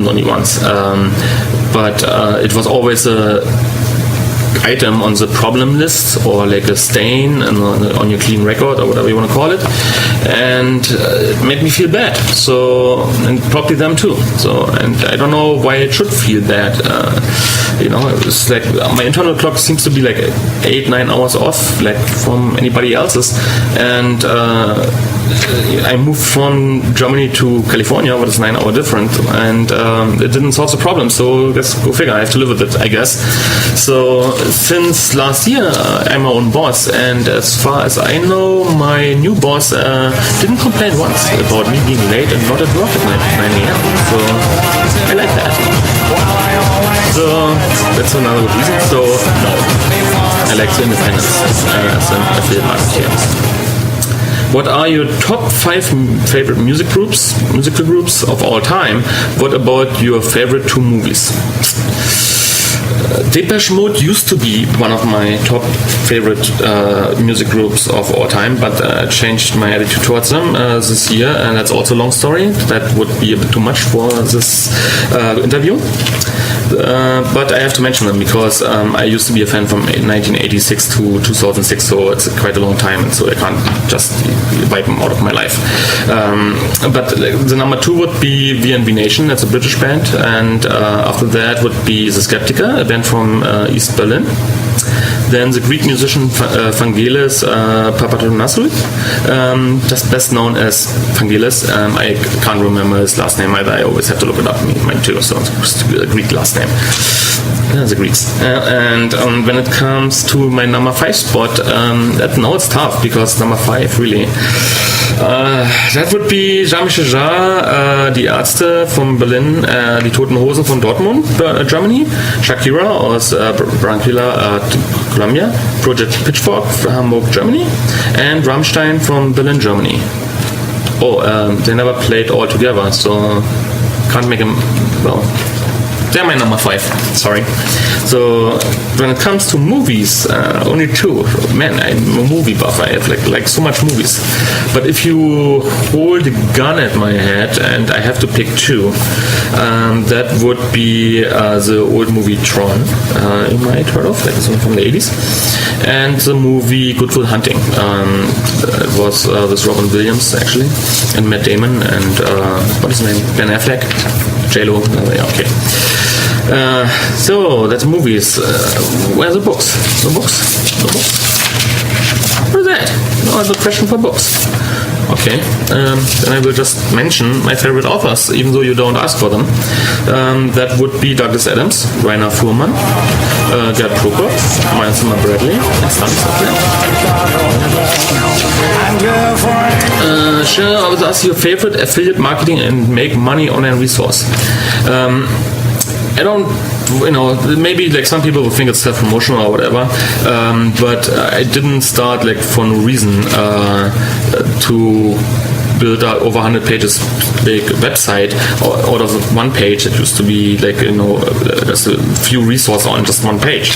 only once, but it was always a item on the problem list, or like a stain on your clean record, or whatever you want to call it, and it made me feel bad. So, and probably them too. So, and I don't know why it should feel bad. It's like my internal clock seems to be like 8-9 hours off, like from anybody else's, and I moved from Germany to California, what is 9 hour different, and it didn't solve the problem. So let's go figure. I have to live with it, I guess. So since last year, I'm my own boss, and as far as I know, my new boss didn't complain once about me being late and not at work at 9 a.m. So I like that. So that's another good reason. So no, I like the independence as an affiliate marketer. What are your top 5 favorite musical groups of all time? What about your favorite 2 movies? Depeche Mode used to be one of my top favorite music groups of all time, but I changed my attitude towards them this year, and that's also a long story. That would be a bit too much for this interview. But I have to mention them because I used to be a fan from 1986 to 2006, so it's quite a long time, and so I can't just wipe them out of my life. But the number 2 would be VNV Nation. That's a British band, and after that would be The Skeptica, a band from East Berlin. Then the Greek musician Vangelis Papathanassiou, just best known as Vangelis. I can't remember his last name either. I always have to look it up. Mine too, so it's a Greek last name. The Greeks. And when it comes to my number 5 spot, now it's tough because number 5 really. That would be Jean-Michel Jarre, Die Ärzte from Berlin, Die Toten Hosen von Dortmund, Germany, Shakira aus Barranquilla, Colombia, Project Pitchfork, Hamburg, Germany, and Rammstein from Berlin, Germany. They never played all together, so can't make them, they're my number 5, sorry. So when it comes to movies, only 2. Man, I'm a movie buff. I have like so much movies. But if you hold a gun at my head and I have to pick 2, that would be the old movie Tron, you might heard of, like this one from the 80s, and the movie Good Will Hunting. It was with Robin Williams actually, and Matt Damon, and what is his name? Ben Affleck, J-Lo. Okay. So that's movies. Where are the books? No books? What is that? No, the question for books. Okay. Then I will just mention my favorite authors, even though you don't ask for them. That would be Douglas Adams, Rainer Fuhrmann, Gerd Prokop, Miles Bradley, and Stan Sure, I was asking your favorite affiliate marketing and make money online resource. I don't, maybe like some people will think it's self-promotional or whatever, but I didn't start like for no reason to build out over 100 pages big website out of one page that used to be like just a few resources on just one page.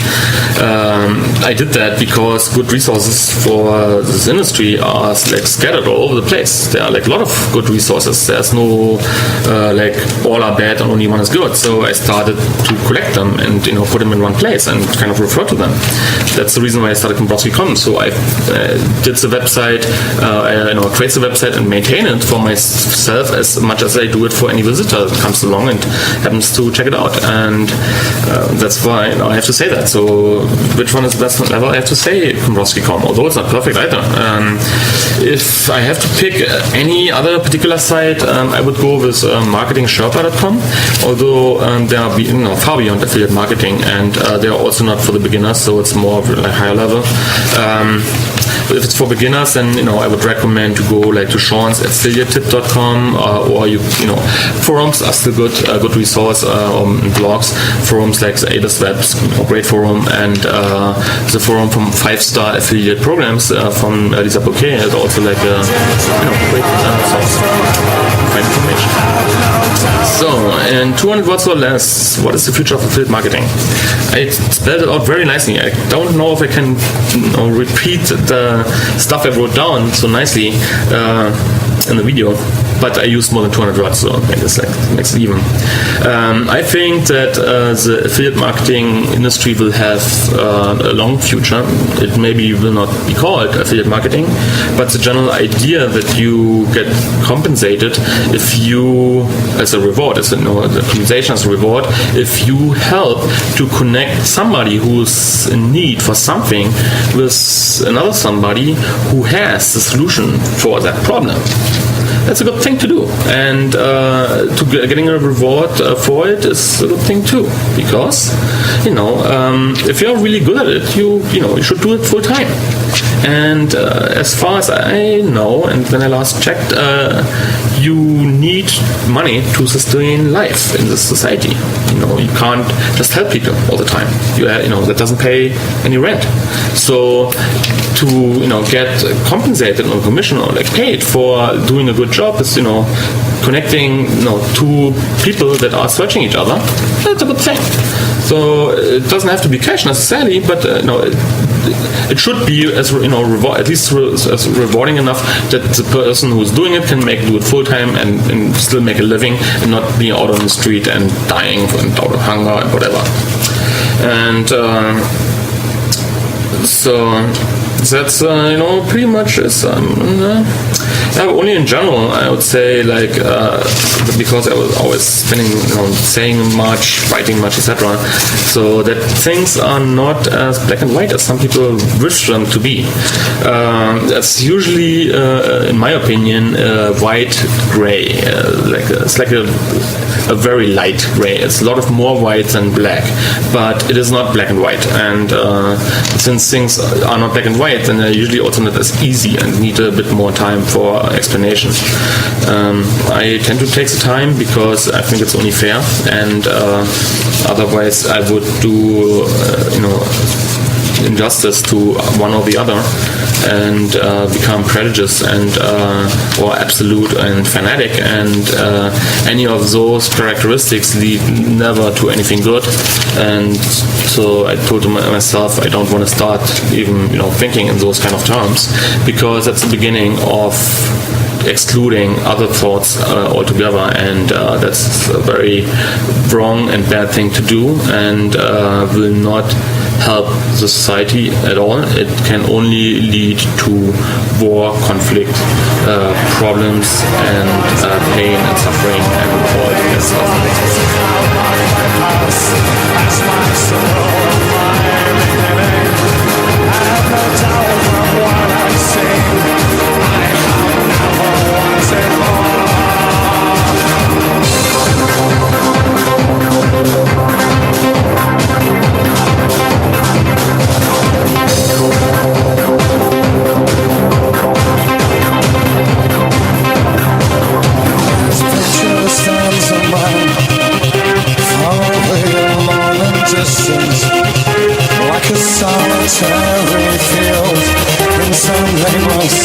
I did that because good resources for this industry are like scattered all over the place. There are like a lot of good resources. There's no like all are bad and only one is good. So I started to collect them and put them in one place and kind of refer to them. That's the reason why I started Kombrowski.com. So I did the website, create the website and maintain it for myself as much as I do it for any visitor that comes along and happens to check it out. And that's why I have to say that. So which one is the best level? I have to say Kombrowski.com, although it's not perfect either. If I have to pick any other particular site, I would go with marketingsherpa.com, although they are far beyond affiliate marketing, and they are also not for the beginners, so it's more of a higher level. But if it's for beginners, then I would recommend to go like to Sean's affiliatetip.com, or forums are still good resource, blogs, forums like the Adas Webs, great forum, and the forum from 5-star affiliate programs from Lisa Bouquet is also like a great source to find information. So, in 200 words or less, what is the future of affiliate marketing? I spelled it out very nicely. I don't know if I can repeat the stuff I wrote down so nicely in the video. but I use more than 200 words, so makes it even. I think that the affiliate marketing industry will have a long future. It maybe will not be called affiliate marketing, but the general idea that you get compensated if you, as a reward, the compensation as a reward, if you help to connect somebody who's in need for something with another somebody who has the solution for that problem. That's a good thing to do, and getting a reward for it is a good thing too. Because if you're really good at it, you should do it full time. And as far as I know, and when I last checked, you need money to sustain life in this society. You can't just help people all the time. That doesn't pay any rent. So to get compensated on commission or paid for doing a good job is connecting two people that are searching each other. That's a good thing. So it doesn't have to be cash necessarily, but it should be as at least as rewarding enough that the person who's doing it can do it full time and still make a living and not be out on the street and dying out of hunger and whatever. And so that's pretty much is only in general I would say because I was always spending saying much, writing much, etc. So that things are not as black and white as some people wish them to be. That's usually in my opinion white gray. It's like a very light gray. It's a lot of more white than black, but it is not black and white. And since things are not black and white, then they're usually also not as easy and need a bit more time for explanation. I tend to take the time because I think it's only fair, and otherwise I would do injustice to one or the other and become prejudiced and or absolute and fanatic, and any of those characteristics lead never to anything good. And so I told myself I don't want to start even thinking in those kind of terms, because that's the beginning of excluding other thoughts altogether, and that's a very wrong and bad thing to do, and will not help the society at all. It can only lead to war, conflict, problems, and pain and suffering and all that like a solitary field in some nameless